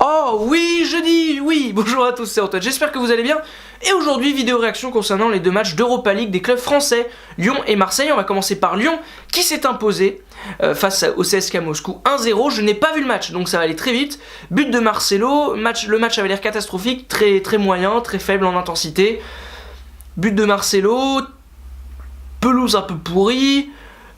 Oh oui, je dis oui. Bonjour à tous, c'est Antoine, j'espère que vous allez bien. Et aujourd'hui, vidéo réaction concernant les deux matchs d'Europa League des clubs français, Lyon et Marseille. On va commencer par Lyon, qui s'est imposé face au CSKA Moscou 1-0. Je n'ai pas vu le match, donc ça va aller très vite. But de Marcelo, le match avait l'air catastrophique, très moyen, très faible en intensité. But de Marcelo, pelouse un peu pourrie,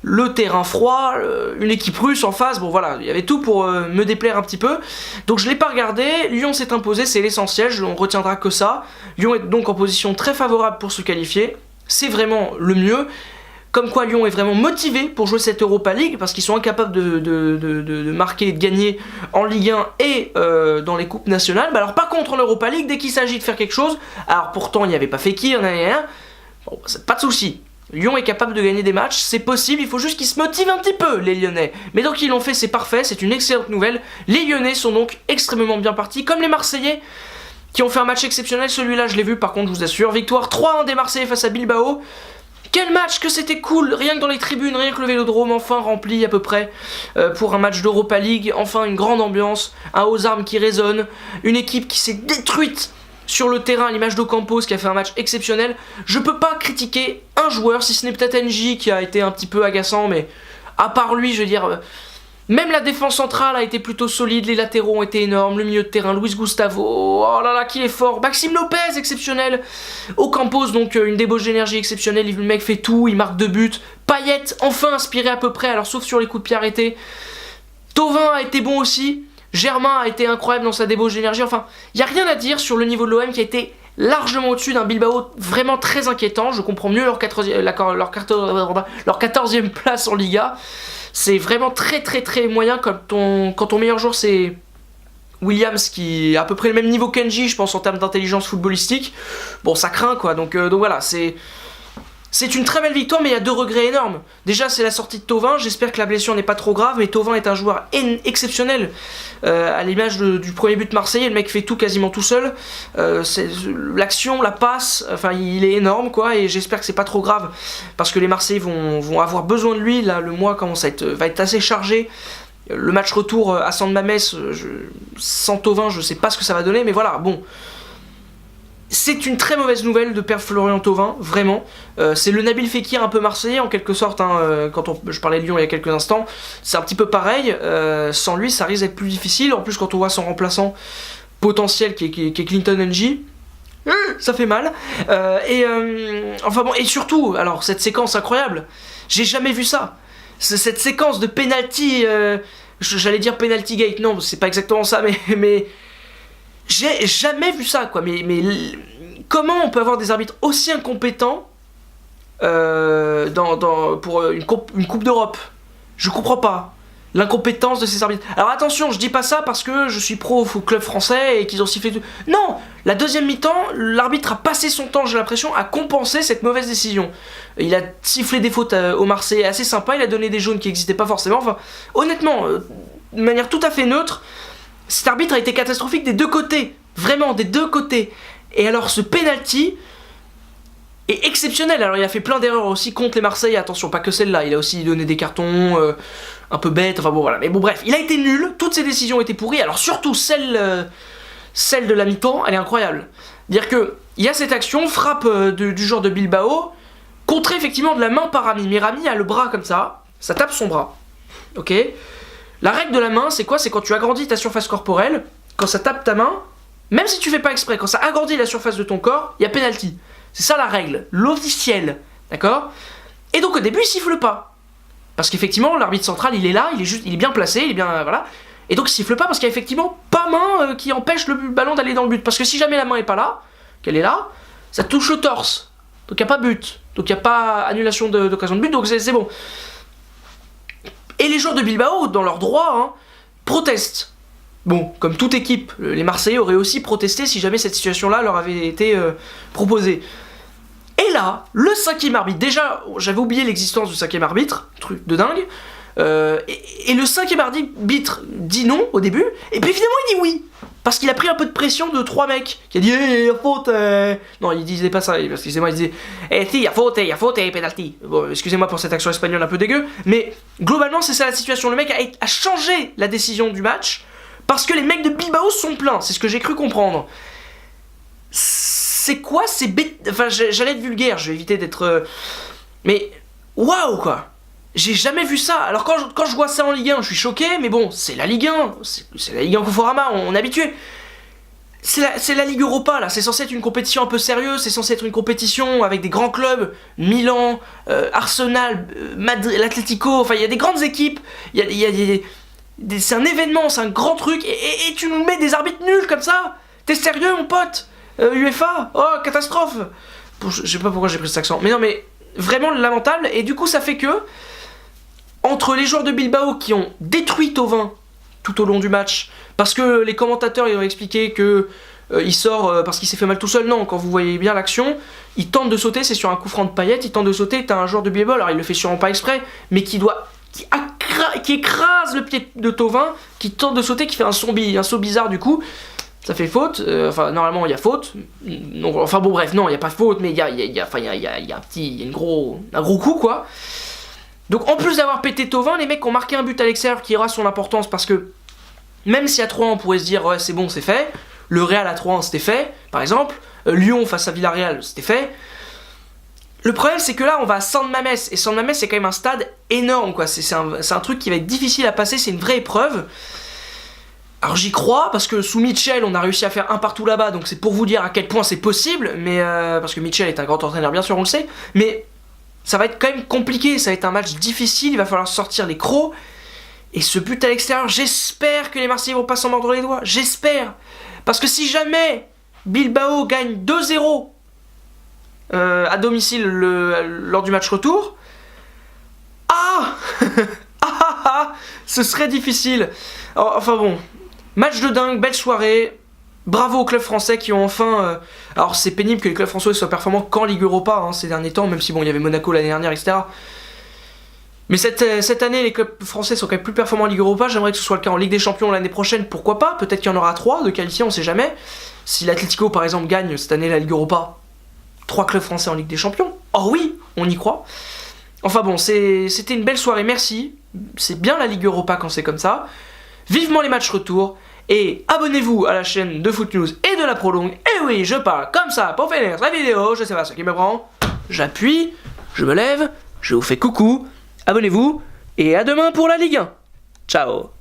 le terrain froid, une équipe russe en face, bon voilà, il y avait tout pour me déplaire un petit peu. Donc je l'ai pas regardé, Lyon s'est imposé, c'est l'essentiel, on retiendra que ça. Lyon est donc en position très favorable pour se qualifier, c'est vraiment le mieux. Comme quoi Lyon est vraiment motivé pour jouer cette Europa League, parce qu'ils sont incapables de marquer et de gagner en Ligue 1 et dans les coupes nationales. Bah alors par contre en Europa League, dès qu'il s'agit de faire quelque chose, alors pourtant il n'y avait pas Fekir, bon, pas de souci. Lyon est capable de gagner des matchs, c'est possible, il faut juste qu'ils se motivent un petit peu, les Lyonnais. Mais donc ils l'ont fait, c'est parfait, c'est une excellente nouvelle. Les Lyonnais sont donc extrêmement bien partis, comme les Marseillais, qui ont fait un match exceptionnel. Celui-là, je l'ai vu, par contre, je vous assure. Victoire 3-1 des Marseillais face à Bilbao. Quel match que c'était cool, rien que dans les tribunes, rien que le Vélodrome, enfin rempli à peu près, pour un match d'Europa League. Enfin, une grande ambiance, un aux armes qui résonne, une équipe qui s'est détruite sur le terrain, à l'image d'Ocampos qui a fait un match exceptionnel. Je peux pas critiquer un joueur, si ce n'est peut-être NJ qui a été un petit peu agaçant, mais à part lui, je veux dire, même la défense centrale a été plutôt solide, les latéraux ont été énormes, le milieu de terrain, Luis Gustavo, oh là là, qui est fort, Maxime Lopez, exceptionnel, Ocampos, donc une débauche d'énergie exceptionnelle, le mec fait tout, il marque 2 buts, Payet, enfin inspiré à peu près, alors sauf sur les coups de pied arrêtés, Thauvin a été bon aussi, Germain a été incroyable dans sa débauche d'énergie. Enfin, il n'y a rien à dire sur le niveau de l'OM qui a été largement au-dessus d'un Bilbao vraiment très inquiétant. Je comprends mieux leur 14e place en Liga. C'est vraiment très moyen quand ton meilleur joueur c'est Williams, qui est à peu près le même niveau qu'Enji, je pense, en termes d'intelligence footballistique. Bon, ça craint quoi. Donc voilà, c'est une très belle victoire, mais il y a 2 regrets énormes. Déjà, c'est la sortie de Thauvin. J'espère que la blessure n'est pas trop grave, mais Thauvin est un joueur exceptionnel. À l'image du premier but marseillais, le mec fait tout quasiment tout seul. L'action, la passe, enfin, il est énorme, quoi. Et j'espère que c'est pas trop grave, parce que les Marseillais vont avoir besoin de lui. Là, le mois va être assez chargé. Le match retour à San Mamés, sans Thauvin, je sais pas ce que ça va donner, mais voilà, bon. C'est une très mauvaise nouvelle de perdre Florian Thauvin, vraiment. C'est le Nabil Fekir un peu marseillais en quelque sorte, hein, je parlais de Lyon il y a quelques instants. C'est un petit peu pareil, sans lui ça risque d'être plus difficile. En plus quand on voit son remplaçant potentiel qui est Clinton NJ, ça fait mal. Enfin bon, et surtout, alors cette séquence incroyable, j'ai jamais vu ça. Cette séquence de penalty, j'allais dire penalty gate, non c'est pas exactement ça, mais j'ai jamais vu ça, quoi. Mais comment on peut avoir des arbitres aussi incompétents pour une coupe d'Europe? Je comprends pas l'incompétence de ces arbitres. Alors attention, je dis pas ça parce que je suis pro au club français et qu'ils ont sifflé tout. Non, la deuxième mi-temps, l'arbitre a passé son temps, j'ai l'impression, à compenser cette mauvaise décision. Il a sifflé des fautes aux Marseillais assez sympa, il a donné des jaunes qui n'existaient pas forcément. Enfin, honnêtement, de manière tout à fait neutre. Cet arbitre a été catastrophique des deux côtés, vraiment des deux côtés. Et alors ce penalty est exceptionnel. Alors il a fait plein d'erreurs aussi contre les Marseillais, attention, pas que celle-là, il a aussi donné des cartons un peu bêtes, enfin bon voilà. Mais bon bref, il a été nul, toutes ses décisions étaient pourries, alors surtout celle de la mi-temps, elle est incroyable. Dire que il y a cette action, frappe du genre de Bilbao, contrée effectivement de la main par Rami, mais Rami a le bras comme ça tape son bras, ok. La règle de la main, c'est quoi? C'est quand tu agrandis ta surface corporelle, quand ça tape ta main, même si tu fais pas exprès, quand ça agrandit la surface de ton corps, il y a penalty. C'est ça la règle, l'officiel, d'accord? Et donc au début, il siffle pas. Parce qu'effectivement, l'arbitre central, il est là, il est bien placé, il est bien... voilà. Et donc il siffle pas parce qu'il y a effectivement pas main qui empêche le ballon d'aller dans le but. Parce que si jamais la main est pas là, qu'elle est là, ça touche le torse. Donc il n'y a pas but. Donc il n'y a pas annulation d'occasion de but, donc c'est bon. Et les joueurs de Bilbao, dans leur droit, hein, protestent. Bon, comme toute équipe, les Marseillais auraient aussi protesté si jamais cette situation-là leur avait été proposée. Et là, le 5e arbitre, déjà, j'avais oublié l'existence du 5e arbitre, truc de dingue, et le 5e arbitre dit non au début, et puis finalement il dit oui. Parce qu'il a pris un peu de pression de 3 mecs, qui a dit il y a faute. Non, il disait pas ça, excusez-moi, il disait si, il y a faute, penalty. Bon, excusez-moi pour cette action espagnole un peu dégueu, mais globalement c'est ça la situation. Le mec a changé la décision du match Parce que les mecs de Bilbao sont pleins, c'est ce que j'ai cru comprendre. C'est quoi ces bêtes... Enfin, j'allais être vulgaire, je vais éviter d'être... Mais, waouh, quoi. J'ai jamais vu ça. Alors quand je vois ça en Ligue 1, je suis choqué, mais bon, c'est la Ligue 1. C'est la Ligue 1 Conforama, on est habitué. C'est la Ligue Europa, là. C'est censé être une compétition un peu sérieuse, c'est censé être une compétition avec des grands clubs. Milan, Arsenal, Madrid, l'Atlético, enfin, il y a des grandes équipes. C'est un événement, c'est un grand truc. Et tu nous mets des arbitres nuls comme ça. T'es sérieux, mon pote? UEFA? Oh, catastrophe. Bon, je sais pas pourquoi j'ai pris cet accent. Mais non, mais vraiment lamentable. Et du coup, ça fait que... Entre les joueurs de Bilbao qui ont détruit Thauvin tout au long du match, parce que les commentateurs ils ont expliqué que il sort parce qu'il s'est fait mal tout seul. Non, quand vous voyez bien l'action, il tente de sauter, c'est sur un coup franc de Payet, il tente de sauter, t'as un joueur de Bilbao, alors il le fait sûrement pas exprès, mais qui écrase le pied de Thauvin, qui tente de sauter, qui fait un saut bizarre du coup. Ça fait faute, enfin normalement il y a faute, non, enfin bon bref, non il n'y a pas faute, mais il y a un gros coup quoi. Donc en plus d'avoir pété Thauvin, les mecs ont marqué un but à l'extérieur qui aura son importance parce que même si à 3-1 on pourrait se dire ouais c'est bon c'est fait, le Real à 3-1 c'était fait par exemple, Lyon face à Villarreal c'était fait. Le problème c'est que là on va à San Mamés et San Mamés c'est quand même un stade énorme quoi, c'est un truc qui va être difficile à passer, c'est une vraie épreuve. Alors j'y crois parce que sous Mitchell on a réussi à faire un partout là-bas, donc c'est pour vous dire à quel point c'est possible, mais parce que Mitchell est un grand entraîneur bien sûr on le sait, mais ça va être quand même compliqué, ça va être un match difficile, il va falloir sortir les crocs. Et ce but à l'extérieur, j'espère que les Marseillais vont pas s'en mordre les doigts, j'espère. Parce que si jamais Bilbao gagne 2-0 à domicile lors du match retour, ce serait difficile. Enfin bon, match de dingue, belle soirée. Bravo aux clubs français qui ont enfin... alors c'est pénible que les clubs français soient performants qu'en Ligue Europa ces derniers temps, même si bon il y avait Monaco l'année dernière, etc. Mais cette année les clubs français sont quand même plus performants en Ligue Europa, j'aimerais que ce soit le cas en Ligue des Champions l'année prochaine, pourquoi pas, peut-être qu'il y en aura 3 de qualifiés, on sait jamais. Si l'Atlético par exemple gagne cette année la Ligue Europa, 3 clubs français en Ligue des Champions, oh oui, on y croit. Enfin bon, c'était une belle soirée, merci, c'est bien la Ligue Europa quand c'est comme ça. Vivement les matchs retour. Et abonnez-vous à la chaîne de Foot News et de la Prolongue. Et oui, je parle comme ça pour finir la vidéo. Je sais pas ce qui me prend. J'appuie, je me lève, je vous fais coucou. Abonnez-vous et à demain pour la Ligue 1. Ciao.